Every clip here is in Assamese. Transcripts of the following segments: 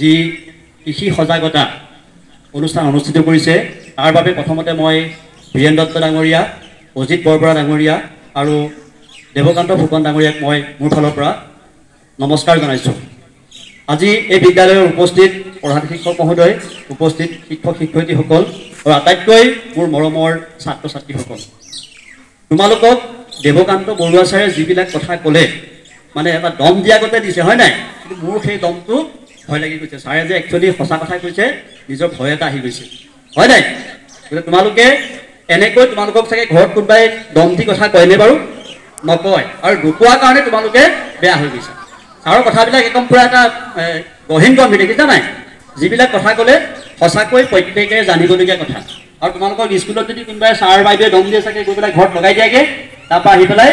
যি কৃষি সজাগতা অনুষ্ঠান অনুষ্ঠিত কৰিছে তাৰ বাবে প্ৰথমতে মই বীৰেন দত্ত ডাঙৰীয়া, অজিত বৰবৰা ডাঙৰীয়া আৰু দেৱকান্ত ফুকন ডাঙৰীয়াক মই মোৰ ফালৰ পৰা নমস্কাৰ জনাইছোঁ। আজি এই বিদ্যালয়ৰ উপস্থিত প্ৰধান শিক্ষক মহোদয়, উপস্থিত শিক্ষক শিক্ষয়িত্ৰীসকল আৰু আটাইতকৈ মোৰ মৰমৰ ছাত্ৰ ছাত্ৰীসকল, তোমালোকক দেৱকান্ত বৰুৱা ছাৰে যিবিলাক কথা ক'লে মানে এটা দম দিয়া গতে দিছে, হয় নাই? কিন্তু মোৰ সেই দমটো ভয় লাগি গৈছে। ছাৰে যে একচুৱেলি সঁচা কথা কৈছে, নিজৰ ভয় এটা আহি গৈছে, হয় নাই? গতিকে তোমালোকে এনেকৈ তোমালোকক চাগে ঘৰত কোনোবাই দম দি কথা কয়নে বাৰু? নকয়, আৰু নোকোৱাৰ কাৰণে তোমালোকে বেয়া হৈ গৈছে। ছাৰৰ কথাবিলাক একদম পূৰা এটা গহীন গম্ভীৰ, দেখিছা নাই? যিবিলাক কথা ক'লে সঁচাকৈ প্ৰত্যেকে জানিবলগীয়া কথা। আৰু তোমালোকৰ স্কুলত যদি কোনোবাই ছাৰ বাইদেৱে দম দিয়ে চাগে গৈ পেলাই ঘৰত লগাই দিয়াগে, তাৰপৰা আহি পেলাই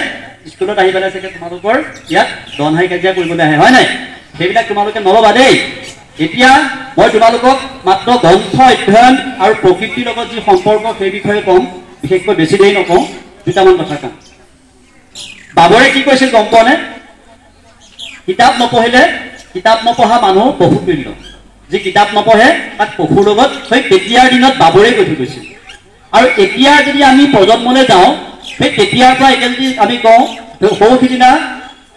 স্কুলত আহি পেলাই চাগে তোমালোকৰ ইয়াত দনহাই কাজিয়া কৰিবলৈ আহে, হয় নাই? সেইবিলাক তোমালোকে নল'বা দেই। এতিয়া মই তোমালোকক মাত্ৰ গ্ৰন্থ অধ্যয়ন আৰু প্ৰকৃতিৰ লগত যি সম্পৰ্ক সেই বিষয়ে ক'ম, বিশেষকৈ বেছি দেৰি নকওঁ, দুটামান কথা ক'ম। বাবৰে কি কৈছিল গম পোৱানে? কিতাপ নপঢ়িলে, কিতাপ নপঢ়া মানুহ বহুত মূল্য। যি কিতাপ নপঢ়ে তাক পশুৰ লগত, সেই তেতিয়াৰ দিনত বাবৰে কৈ থৈ গৈছিল। আৰু এতিয়া যদি আমি প্ৰজন্মলৈ যাওঁ, সেই তেতিয়াৰ পৰা এতিয়া যদি আমি কওঁ, সৌ সিদিনা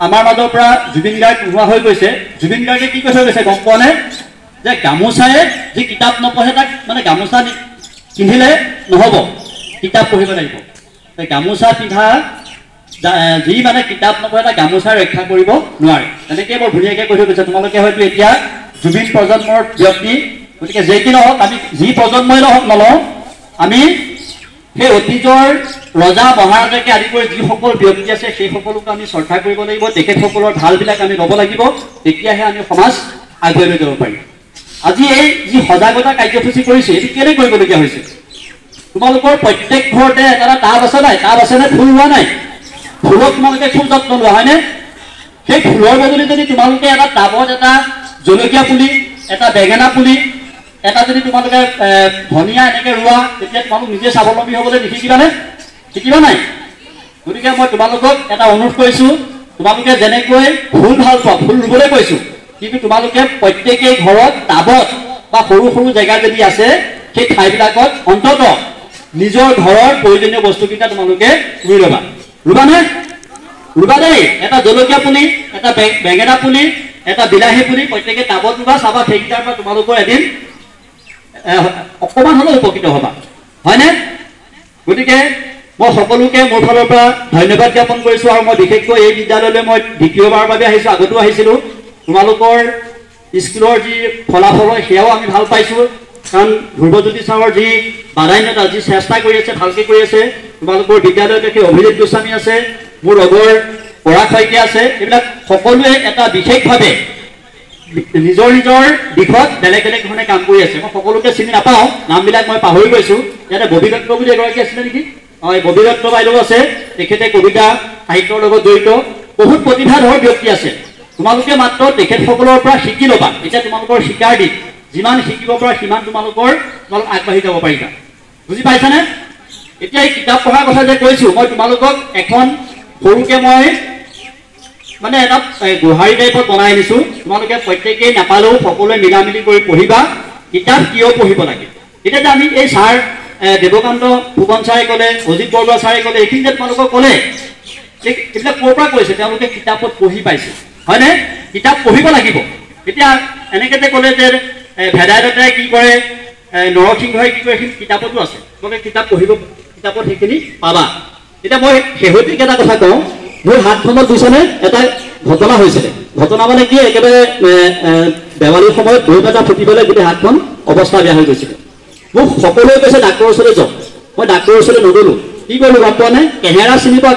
আমাৰ মাজৰ পৰা জুবিন গাৰ্গ নোহোৱা হৈ গৈছে। জুবিন গাৰ্গে কি কৈ থৈ গৈছে গম পোৱা নে? যে গামোচাৰে যি কিতাপ নপঢ়ে তাক মানে গামোচা পিন্ধিলে নহ'ব, কিতাপ পঢ়িব লাগিব। গামোচা পিন্ধা যি মানে কিতাপ নপঢ়ে তাক গামোচা ৰক্ষা কৰিব নোৱাৰে। তেনেকৈ বৰ ধুনীয়াকৈ কৈ থৈ গৈছে। তোমালোকে হয়তো এতিয়া জুবিন প্ৰজন্মৰ ব্যক্তি, গতিকে যি কি নহওক, আমি যি প্ৰজন্মই নহওক নলওঁ, আমি সেই অতীজৰ ৰজা মহাৰাজাকে আদি কৰি যিসকল ব্যক্তি আছে সেই সকলোকে আমি শ্ৰদ্ধা কৰিব লাগিব। তেখেতসকলৰ ভালবিলাক আমি ল'ব লাগিব, তেতিয়াহে আমি সমাজ আগুৱাই লৈ যাব পাৰিম। আজি এই যি সজাগতা কাৰ্যসূচী কৰিছে, এইটো কেলৈ কৰিবলগীয়া হৈছে? তোমালোকৰ প্ৰত্যেক ঘৰতে এটা টাব আছে নাই? টাব আছেনে? ফুল ৰোৱা নাই? ফুলত তোমালোকে খুব যত্ন লোৱা, হয়নে? সেই ফুলৰ বদলি যদি তোমালোকে এটা টাবত এটা জলকীয়া পুলি, এটা বেঙেনা পুলি, এটা যদি তোমালোকে ধনিয়া এনেকৈ ৰোৱা, তেতিয়া তোমালোক নিজে স্বাৱলম্বী হ'বলৈ নিশিকিবানে? শিকিবা নাই? গতিকে মই তোমালোকক এটা অনুৰোধ কৰিছোঁ, তোমালোকে যেনেকৈ ফুল ভাল পোৱা, ফুল ৰুবলৈ কৈছোঁ, কিন্তু তোমালোকে প্ৰত্যেকেই ঘৰত টাবত বা সৰু সৰু জেগা যদি আছে, সেই ঠাইবিলাকত অন্ততঃ নিজৰ ঘৰৰ প্ৰয়োজনীয় বস্তুকেইটা তোমালোকে ৰুই ল'বা। ৰুবানে? ৰুবা দেই। এটা জলকীয়া পুলি, এটা বেঙেনা পুলি, এটা বিলাহী পুলি প্ৰত্যেকে টাবত ৰুবা। চাবা সেইকেইটাৰ পৰা তোমালোকৰ এদিন অকণমান হ'লেও উপকৃত হ'বা, হয়নে? গতিকে মই সকলোকে মোৰ ফালৰ পৰা ধন্যবাদ জ্ঞাপন কৰিছোঁ। আৰু মই বিশেষকৈ এই বিদ্যালয়লৈ মই দ্বিতীয়বাৰৰ বাবে আহিছোঁ, আগতো আহিছিলোঁ। তোমালোকৰ স্কুলৰ যি ফলাফল হয় সেয়াও আমি ভাল পাইছোঁ, কাৰণ ধ্ৰুৱজ্যোতি ছাৰৰ যি বাধান্যতা, যি চেষ্টা কৰি আছে, ভালকৈ কৰি আছে। তোমালোকৰ বিদ্যালয়ত সেই অভিজিত গোস্বামী আছে, মোৰ লগৰ পৰাগ শইকীয়া আছে। এইবিলাক সকলোৱে এটা বিশেষভাৱে নিজৰ নিজৰ দিশত বেলেগ বেলেগ ধৰণে কাম কৰি আছে। মই সকলোকে চিনি নাপাওঁ, নামবিলাক মই পাহৰি গৈছোঁ। ইয়াতে ববী দত্ত বুলি এগৰাকী আছিলে নেকি? হয়, ববী দত্ত বাইদেউ আছে, তেখেতে কবিতা সাহিত্যৰ লগত জড়িত। বহুত প্ৰতিভাধৰ ব্যক্তি আছে। তোমালোকে মাত্ৰ তেখেতসকলৰ পৰা শিকি ল'বা। এতিয়া তোমালোকৰ শিকাৰ দিন, যিমান শিকিব পৰা সিমান তোমালোক আগবাঢ়ি যাব পাৰিবা। বুজি পাইছানে? এতিয়া এই কিতাপ পঢ়াৰ কথা যে কৈছোঁ, মই তোমালোকক এখন সৰুকৈ মই মানে এটা গোহাৰি টাইপত বনাই আনিছোঁ। তোমালোকে প্ৰত্যেকেই নাপালেও সকলোৱে মিলা মিলি কৰি পঢ়িবা, কিতাপ কিয় পঢ়িব লাগে। এতিয়া যে আমি এই ছাৰ দেৱকান্ত ফুকন ছাৰে ক'লে, অজিত বৰবৰা ছাৰে ক'লে, এইখিনি যে তোমালোকক ক'লে, এইবিলাক ক'ৰ পৰা কৈছে? তেওঁলোকে কিতাপত পঢ়ি পাইছে, হয়নে? কিতাপ পঢ়িব লাগিব। এতিয়া এনেকৈ যে ক'লে যে ভেদাইলতাই কি কৰে, নৰসিংহই কি কৰে, সেইখিনি কিতাপতো আছে। তোমালোকে কিতাপ পঢ়িব, কিতাপত সেইখিনি পাবা। এতিয়া মই শেহতীয়াকৈ এটা কথা কওঁ, মোৰ হাতখনত বুজিছানে এটা ঘটনা হৈছিলে। ঘটনা মানে কি, একেবাৰে দেৱালীৰ সময়ত বহি এটা ফুটি পেলাই গোটেই হাতখন অৱস্থা বেয়া হৈ গৈছিলে। মোক সকলোৱে কৈছে ডাক্তৰৰ ওচৰলৈ যাওক, মই ডাক্তৰৰ ওচৰলৈ নগ'লোঁ। কি কৰিলোঁ গম পোৱা নাই? কেহেৰাজ চিনি পোৱা?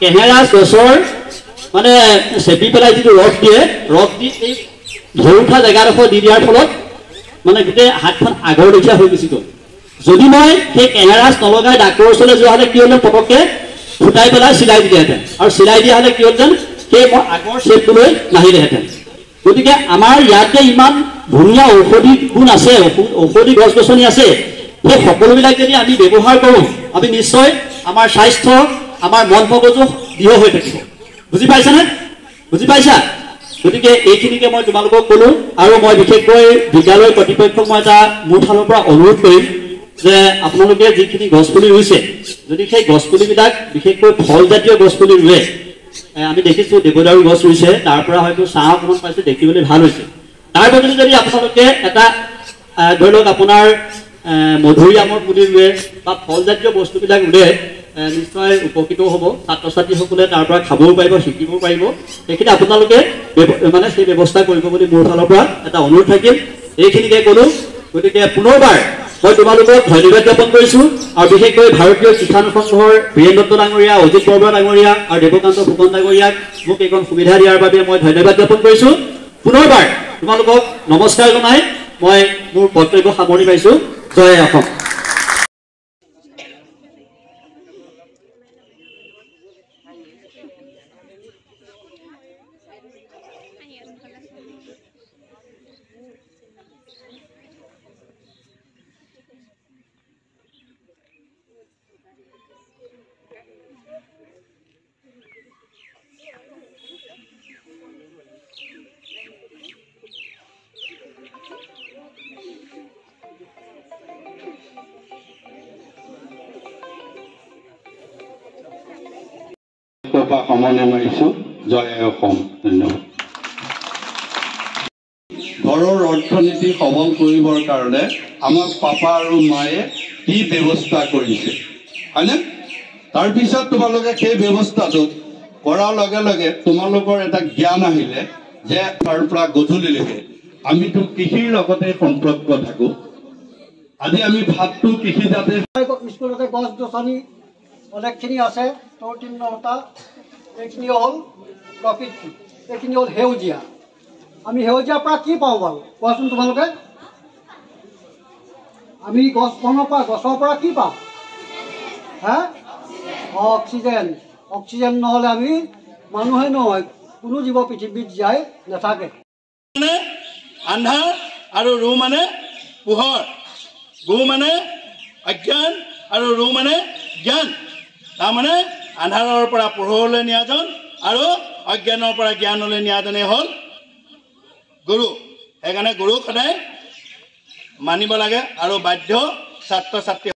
কেহেৰাজ গছৰ মানে চেপি পেলাই যিটো ৰস দিয়ে, ৰস দি এই ধৰি উঠা জেগাডোখৰ দি দিয়াৰ ফলত মানে গোটেই হাতখন আগৰ লেখীয়া হৈ গুচি গ'ল। যদি মই সেই কেহেৰাজ নলগাই ডাক্তৰৰ ওচৰলৈ যোৱা হ'লে কি হ'লে, পটককৈ ফুটাই পেলাই চিলাই দিলেহেঁতেন, আৰু চিলাই দিয়া হ'লে কি হ'লহেঁতেন, সেই মই আগৰ শ্বেপটোলৈ নাহিলেহেঁতেন। গতিকে আমাৰ ইয়াত যে ইমান ধুনীয়া ঔষধি গুণ আছে, ঔষধি গছ গছনি আছে, সেই সকলোবিলাক যদি আমি ব্যৱহাৰ কৰোঁ, আমি নিশ্চয় আমাৰ স্বাস্থ্য, আমাৰ মন মগজু দৃঢ় হৈ থাকিব। বুজি পাইছানে? বুজি পাইছা? গতিকে এইখিনিকে মই তোমালোকক ক'লো আৰু মই বিশেষকৈ বিদ্যালয় কৰ্তৃপক্ষক মই এটা মোৰ ফালৰ পৰা অনুৰোধ কৰিম যে আপোনালোকে যিখিনি গছপুলি ৰুইছে যদি সেই গছপুলিবিলাক বিশেষকৈ ফলজাতীয় গছপুলি ৰুৱে আমি দেখিছোঁ দেৱদাৰু গছ ৰুইছে তাৰ পৰা হয়তো ছাঁ অকণমান পাইছে দেখিবলৈ ভাল হৈছে তাৰ বদলি যদি আপোনালোকে এটা ধৰি লওক আপোনাৰ মধুৰিআমৰ পুলি ৰুৱে বা ফলজাতীয় বস্তুবিলাক ৰুৱে নিশ্চয় উপকৃত হ'ব ছাত্ৰ ছাত্ৰীসকলে তাৰ পৰা খাবও পাৰিব শিকিবও পাৰিব সেইখিনি আপোনালোকে মানে সেই ব্যৱস্থা কৰিব বুলি মোৰ ফালৰ পৰা এটা অনুৰোধ থাকিল এইখিনিকে ক'লোঁ গতিকে পুনৰবাৰ মই তোমালোকক ধন্যবাদ জ্ঞাপন কৰিছোঁ আৰু বিশেষকৈ ভাৰতীয় কিষাণ সংঘৰ বীৰেন দত্ত ডাঙৰীয়া অজিত বৰবৰা ডাঙৰীয়া আৰু দেৱকান্ত ফুকন ডাঙৰীয়াক মোক এইকণ সুবিধা দিয়াৰ বাবে মই ধন্যবাদ জ্ঞাপন কৰিছোঁ পুনৰবাৰ তোমালোকক নমস্কাৰ জনাই মই মোৰ বক্তব্য সামৰণি মাৰিছোঁ জয় অসম সামৰণি মাৰিছোঁ জয় অসম ধন্যবাদ ঘৰৰ অৰ্থনীতি সবল কৰিবৰ কাৰণে আমাৰ পাপা আৰু মায়ে কি ব্যৱস্থা কৰিছে হয়নে তাৰপিছত তোমালোকে সেই ব্যৱস্থাটো কৰাৰ লগে লগে তোমালোকৰ এটা জ্ঞান আহিলে যে তাৰ পৰা গধূলিলৈকে আমিতো কৃষিৰ লগতে সম্পৰ্ক থাকোঁ আজি আমি ভাতটো কৃষিজাতে স্কুলতে গছ গছনি অনেকখিনি আছে তৰ্তিনতা এইখিনি হ'ল প্ৰকৃতি এইখিনি হ'ল সেউজীয়া আমি সেউজীয়াৰ পৰা কি পাওঁ বাৰু কোৱাচোন তোমালোকে আমি গছৰ পৰা কি পাওঁ হা অক্সিজেন অক্সিজেন নহ'লে আমি মানুহে নহয় কোনো জীৱ পৃথিৱীত জীয়াই নাথাকে আন্ধাৰ আৰু ৰু মানে পোহৰ গু মানে অজ্ঞান আৰু ৰু মানে জ্ঞান তাৰমানে আন্ধাৰৰ পৰা পোহৰলৈ নিয়াজন আৰু অজ্ঞানৰ পৰা জ্ঞানলৈ নিয়াজনেই হ'ল গুৰু সেইকাৰণে গুৰুক সদায় মানিব লাগে আৰু বাধ্য ছাত্ৰ ছাত্ৰী